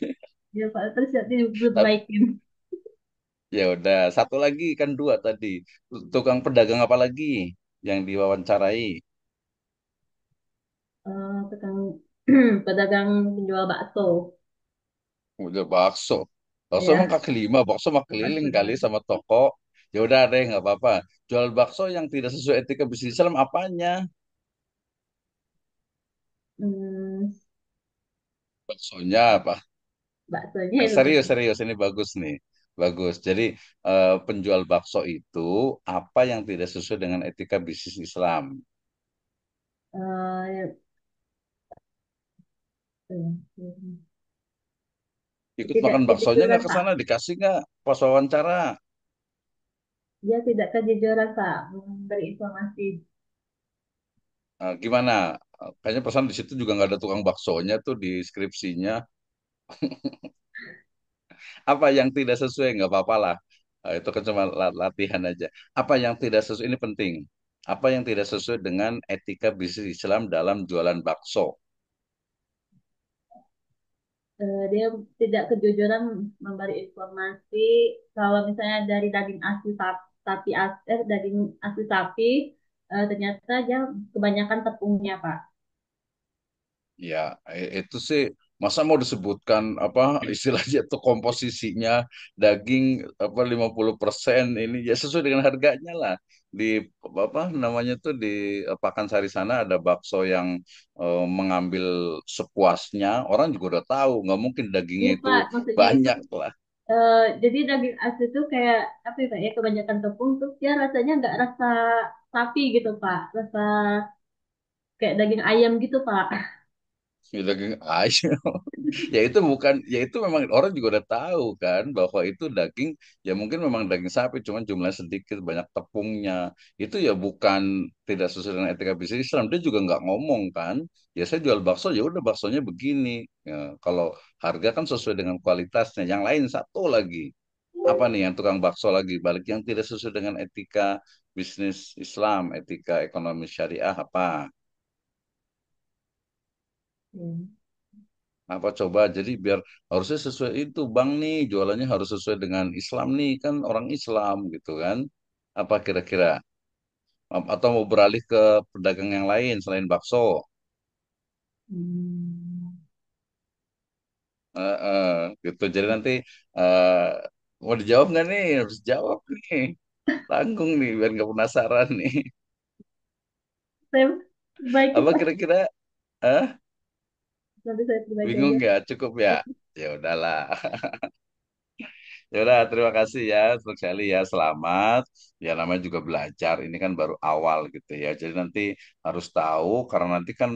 ya Pak, terus nanti Tapi diperbaikin. ya udah, satu lagi kan dua tadi. Tukang pedagang apa lagi yang diwawancarai? Tukang pedagang penjual bakso. Udah bakso. Bakso emang Ya, kaki lima, bakso mah keliling bakso. kali sama toko. Ya udah deh, nggak apa-apa. Jual bakso yang tidak sesuai etika bisnis Islam apanya? Hmm, Baksonya apa? baksonya Yang itu serius, tadi. serius ini bagus nih. Bagus. Jadi penjual bakso itu apa yang tidak sesuai dengan etika bisnis Islam? Eh, ya, Ikut tidak makan baksonya kejujuran nggak ke Pak. sana? Dikasih nggak pas wawancara? Dia tidak kejujuran Pak memberi informasi. Gimana? Kayaknya pesan di situ juga nggak ada tukang baksonya tuh di skripsinya. Apa yang tidak sesuai? Nggak apa-apa lah. Itu kan cuma latihan aja. Apa yang tidak sesuai? Ini penting. Apa yang tidak sesuai dengan etika bisnis Islam dalam jualan bakso? Dia tidak kejujuran memberi informasi kalau misalnya dari daging asli sapi, daging asli sapi, ternyata dia kebanyakan tepungnya Pak. Ya, itu sih masa mau disebutkan apa istilahnya itu komposisinya daging apa 50% ini ya sesuai dengan harganya lah. Di apa namanya tuh di Pakansari sana ada bakso yang mengambil sepuasnya, orang juga udah tahu nggak mungkin dagingnya Iya itu Pak, maksudnya itu banyak lah. jadi daging asli itu kayak apa ya Pak ya, kebanyakan tepung tuh dia rasanya nggak rasa sapi gitu Pak, rasa kayak daging ayam gitu Pak. Ya, daging ayam. Ya itu bukan, ya itu memang orang juga udah tahu kan bahwa itu daging, ya mungkin memang daging sapi, cuman jumlahnya sedikit, banyak tepungnya. Itu ya bukan tidak sesuai dengan etika bisnis Islam. Dia juga nggak ngomong kan. Ya saya jual bakso, ya udah baksonya begini. Ya, kalau harga kan sesuai dengan kualitasnya. Yang lain satu lagi, apa nih yang tukang bakso lagi balik yang tidak sesuai dengan etika bisnis Islam, etika ekonomi syariah apa? Hmm. Apa coba jadi biar harusnya sesuai itu bang nih jualannya harus sesuai dengan Islam nih kan orang Islam gitu kan apa kira-kira atau mau beralih ke pedagang yang lain selain bakso. Hmm. Gitu jadi nanti eh, mau dijawab nggak nih harus jawab nih tanggung nih biar nggak penasaran nih Saya baik apa Pak, kira-kira eh nanti saya perbaiki bingung aja. ya cukup ya ya udahlah. Ya udah, terima kasih ya untuk Sally ya. Selamat. Ya namanya juga belajar. Ini kan baru awal gitu ya. Jadi nanti harus tahu karena nanti kan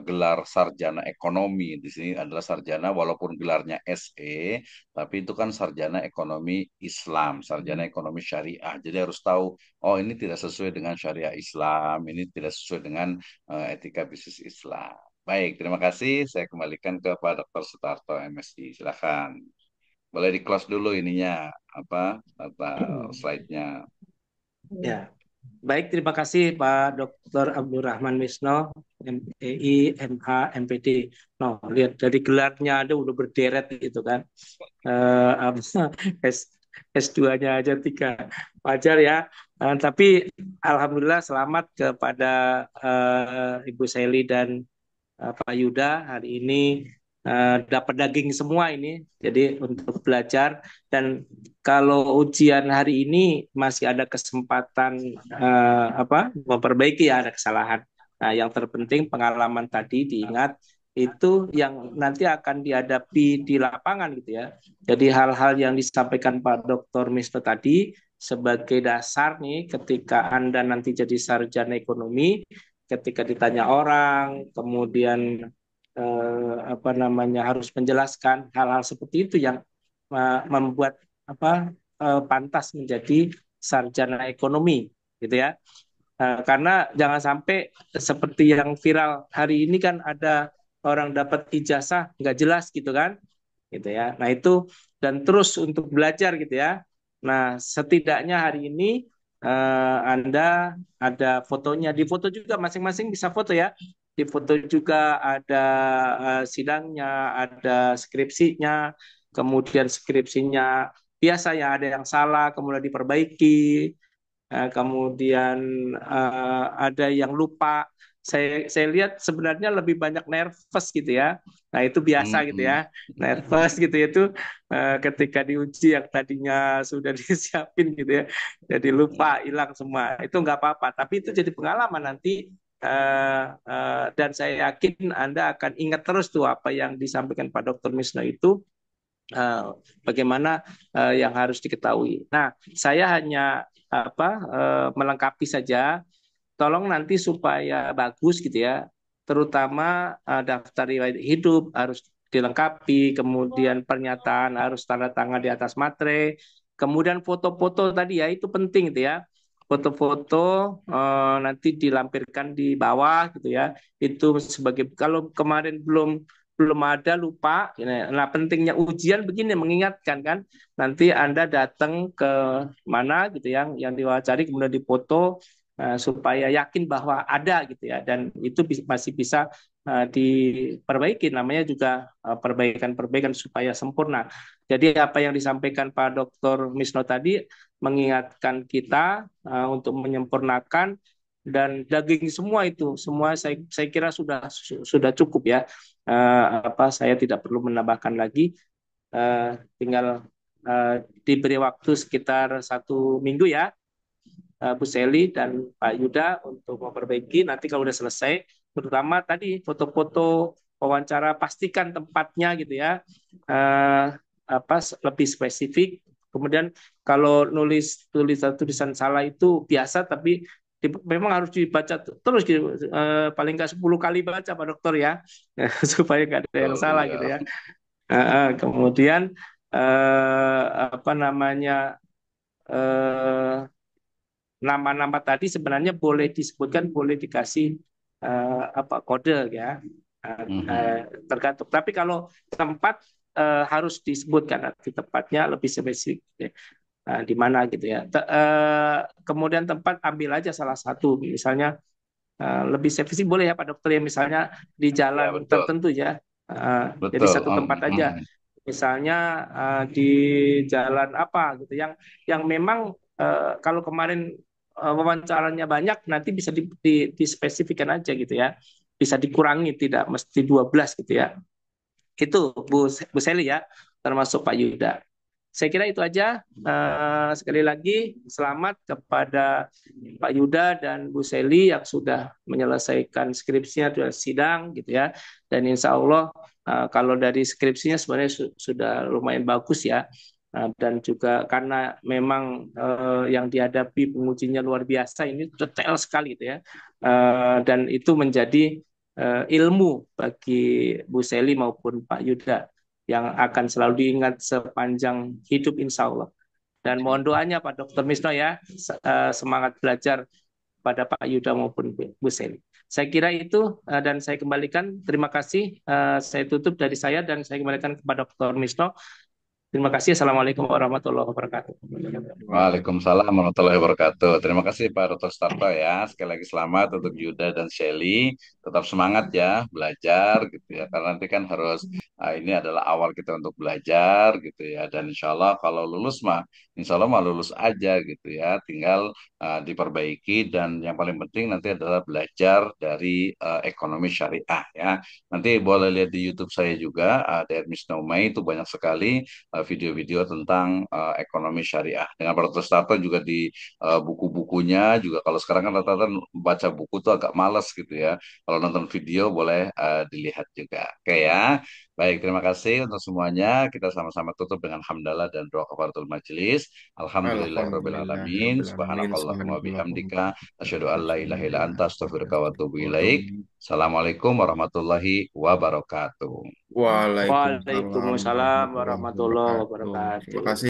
gelar sarjana ekonomi di sini adalah sarjana walaupun gelarnya SE, tapi itu kan sarjana ekonomi Islam, sarjana ekonomi syariah. Jadi harus tahu, oh ini tidak sesuai dengan syariah Islam, ini tidak sesuai dengan etika bisnis Islam. Baik, terima kasih. Saya kembalikan ke Pak Dr. Sutarto, MSI. Silakan. Boleh di-close dulu ininya, slide-nya. Ya, baik, terima kasih Pak Dr. Abdurrahman Wisno, MEI, MH, MPD. No, lihat dari gelarnya ada udah berderet gitu kan. Apa, S S2-nya aja 3. Wajar ya. Tapi Alhamdulillah selamat kepada Ibu Sally dan Pak Yuda hari ini dapat daging semua ini, jadi untuk belajar. Dan kalau ujian hari ini masih ada kesempatan memperbaiki ya ada kesalahan. Nah, yang terpenting pengalaman tadi diingat itu yang nanti akan dihadapi di lapangan gitu ya. Jadi hal-hal yang disampaikan Pak Dr. Misno tadi sebagai dasar nih ketika Anda nanti jadi sarjana ekonomi, ketika ditanya orang, kemudian harus menjelaskan hal-hal seperti itu yang membuat pantas menjadi sarjana ekonomi, gitu ya. Karena jangan sampai seperti yang viral hari ini kan ada orang dapat ijazah nggak jelas gitu kan, gitu ya. Nah itu dan terus untuk belajar gitu ya. Nah setidaknya hari ini Anda ada fotonya, di foto juga masing-masing bisa foto ya. Di foto juga ada sidangnya, ada skripsinya, kemudian skripsinya biasa ya ada yang salah, kemudian diperbaiki. Kemudian ada yang lupa. Saya lihat sebenarnya lebih banyak nervous gitu ya. Nah itu biasa gitu Hmm. ya, nervous gitu ya, itu ketika diuji yang tadinya sudah disiapin gitu ya, jadi lupa, hilang semua. Itu nggak apa-apa. Tapi itu jadi pengalaman nanti. Dan saya yakin Anda akan ingat terus tuh apa yang disampaikan Pak Dr. Misno itu, bagaimana yang harus diketahui. Nah, saya hanya melengkapi saja. Tolong nanti supaya bagus gitu ya. Terutama daftar riwayat hidup harus dilengkapi, kemudian pernyataan harus tanda tangan di atas materai, kemudian foto-foto tadi ya itu penting gitu ya. Foto-foto nanti dilampirkan di bawah gitu ya. Itu sebagai kalau kemarin belum belum ada lupa. Nah, pentingnya ujian begini mengingatkan kan. Nanti Anda datang ke mana gitu yang diwawancari kemudian dipoto supaya yakin bahwa ada gitu ya, dan itu masih bisa diperbaiki, namanya juga perbaikan-perbaikan supaya sempurna. Jadi apa yang disampaikan Pak Dr. Misno tadi mengingatkan kita untuk menyempurnakan, dan daging semua itu semua saya kira sudah cukup ya. Saya tidak perlu menambahkan lagi. Tinggal diberi waktu sekitar 1 minggu ya, Bu Seli dan Pak Yuda untuk memperbaiki. Nanti kalau udah selesai, terutama tadi foto-foto wawancara, pastikan tempatnya gitu ya, eh, lebih spesifik. Kemudian kalau nulis tulisan salah itu biasa, tapi memang harus dibaca terus gitu, paling nggak 10 kali baca Pak Dokter ya, supaya nggak ada yang Oh salah iya. gitu ya. Kemudian eh, apa namanya eh, nama-nama tadi sebenarnya boleh disebutkan, boleh dikasih kode ya, tergantung. Tapi kalau tempat harus disebutkan nanti tempatnya lebih spesifik ya. Di mana gitu ya. Kemudian tempat ambil aja salah satu, misalnya lebih spesifik boleh ya Pak Dokter ya, misalnya di Ya jalan betul, tertentu ya. Jadi betul. satu tempat aja. Misalnya di jalan apa gitu yang memang kalau kemarin wawancaranya banyak, nanti bisa dispesifikan aja gitu ya, bisa dikurangi, tidak mesti 12 gitu ya. Itu Bu Seli ya, termasuk Pak Yuda. Saya kira itu aja. Sekali lagi selamat kepada Pak Yuda dan Bu Seli yang sudah menyelesaikan skripsinya di sidang gitu ya. Dan insya Allah kalau dari skripsinya sebenarnya sudah lumayan bagus ya. Dan juga karena memang yang dihadapi pengujinya luar biasa, ini detail sekali gitu ya. Dan itu menjadi ilmu bagi Bu Seli maupun Pak Yuda yang akan selalu diingat sepanjang hidup insya Allah. Dan mohon doanya Pak Dr. Misno ya, semangat belajar pada Pak Yuda maupun Bu Seli. Saya kira itu dan saya kembalikan. Terima kasih. Saya tutup dari saya dan saya kembalikan kepada Dr. Misno. Terima kasih. Assalamualaikum warahmatullahi wabarakatuh. Waalaikumsalam warahmatullahi wabarakatuh. Terima kasih Pak Dr. Starto ya. Sekali lagi selamat untuk Yuda dan Shelly. Tetap semangat ya belajar gitu ya. Karena nanti kan harus ini adalah awal kita untuk belajar gitu ya. Dan insya Allah kalau lulus mah insya Allah mah lulus aja gitu ya. Tinggal diperbaiki dan yang paling penting nanti adalah belajar dari ekonomi syariah ya. Nanti boleh lihat di YouTube saya juga ada Miss Naumai itu banyak sekali video-video tentang ekonomi syariah. Dengan Pak Starto juga di buku-bukunya juga kalau sekarang kan rata-rata baca buku tuh agak males gitu ya. Kalau nonton video boleh dilihat juga. Oke ya. Baik, terima kasih untuk semuanya. Kita sama-sama tutup dengan hamdalah dan doa kafaratul majelis. Alhamdulillahirabbil alamin. Alhamdulillahirobbilalamin. Subhanakallahumma bihamdika asyhadu an la ilaha illa anta astaghfiruka wa atubu ilaik. Subhanallah. Assalamualaikum warahmatullahi wabarakatuh. Waalaikumsalam Waalaikumsalam warahmatullahi warahmatullahi wabarakatuh. Terima wabarakatuh. kasih.